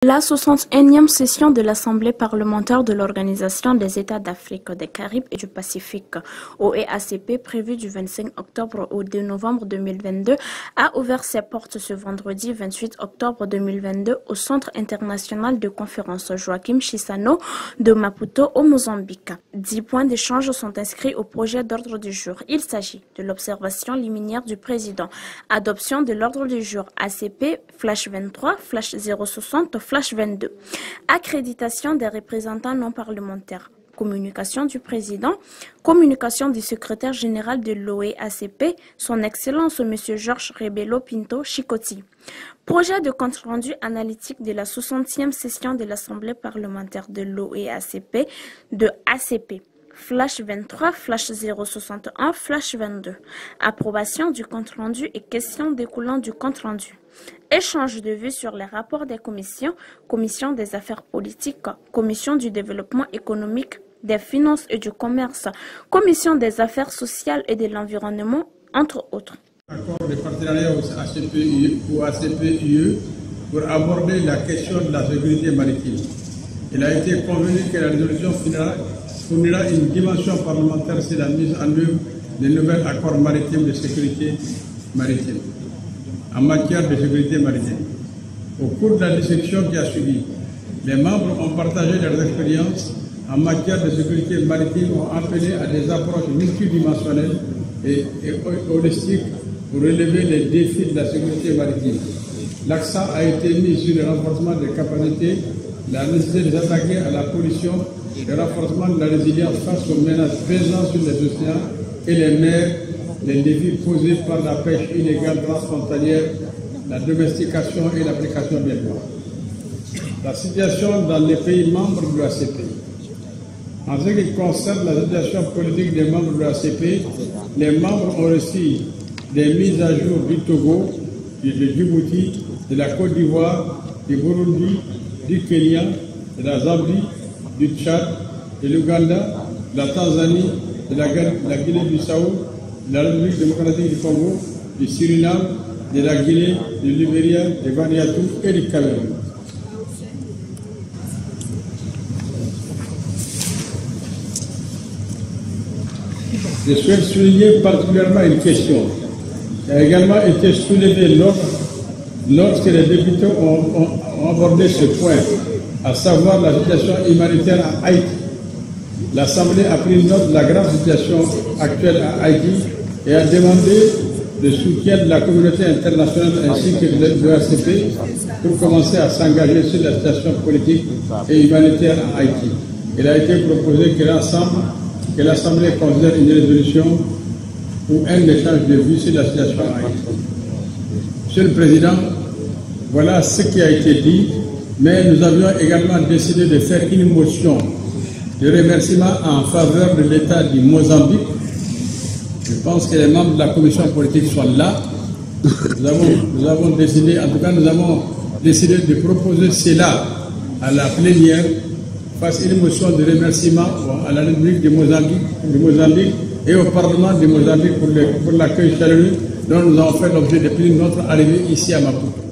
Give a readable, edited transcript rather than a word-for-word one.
La 61e session de l'Assemblée parlementaire de l'Organisation des États d'Afrique, des Caraïbes et du Pacifique, OEACP, prévue du 25 octobre au 2 novembre 2022, a ouvert ses portes ce vendredi 28 octobre 2022 au Centre international de conférence Joachim Chissano de Maputo au Mozambique. 10 points d'échange sont inscrits au projet d'ordre du jour. Il s'agit de l'observation liminaire du président, adoption de l'ordre du jour ACP, Flash 23, Flash 060, Flash 22. Accréditation des représentants non parlementaires. Communication du président. Communication du secrétaire général de l'OEACP, son Excellence M. Georges Rebelo Pinto Chikoti. Projet de compte-rendu analytique de la 60e session de l'Assemblée parlementaire de l'OEACP de ACP. Flash 23, Flash 061, Flash 22. Approbation du compte-rendu et questions découlant du compte-rendu. Échange de vues sur les rapports des commissions, Commission des affaires politiques, Commission du développement économique, des finances et du commerce, Commission des affaires sociales et de l'environnement, entre autres. Accord de partenariat au ACP-UE pour aborder la question de la sécurité maritime. Il a été convenu que la résolution fournira une dimension parlementaire sur la mise en œuvre des nouveaux accords maritimes de sécurité maritime. En matière de sécurité maritime. Au cours de la discussion qui a suivi, les membres ont partagé leurs expériences en matière de sécurité maritime, ont appelé à des approches multidimensionnelles et holistiques pour relever les défis de la sécurité maritime. L'accent a été mis sur le renforcement des capacités, la nécessité de s'attaquer à la pollution, le renforcement de la résilience face aux menaces pesant sur les océans et les mers, les défis posés par la pêche illégale transfrontalière, la domestication et l'application des lois. La situation dans les pays membres de l'ACP. En ce qui concerne la situation politique des membres de l'ACP, les membres ont reçu des mises à jour du Togo, de Djibouti, de la Côte d'Ivoire, du Burundi, du Kenya, de la Zambie, du Tchad, de l'Ouganda, de la Tanzanie, de la Guinée-Bissau, de la République démocratique du Congo, du Suriname, de la Guinée, du Libéria, de Vanuatu et du Cameroun. Je souhaite souligner particulièrement une question qui a également été soulevée lorsque les députés ont abordé ce point, à savoir la situation humanitaire à Haïti. L'Assemblée a pris note de la grave situation actuelle à Haïti et a demandé le soutien de la communauté internationale ainsi que de l'OACP pour commencer à s'engager sur la situation politique et humanitaire à Haïti. Il a été proposé que l'Assemblée considère une résolution ou un échange de vues sur la situation à Haïti. Monsieur le Président, voilà ce qui a été dit, mais nous avions également décidé de faire une motion de remerciement en faveur de l'État du Mozambique. Je pense que les membres de la commission politique sont là. Nous avons décidé, en tout cas nous avons décidé de proposer cela à la plénière, face à une motion de remerciement à la République du Mozambique et au Parlement du Mozambique pour l'accueil chaleureux dont nous avons fait l'objet depuis notre arrivée ici à Maputo.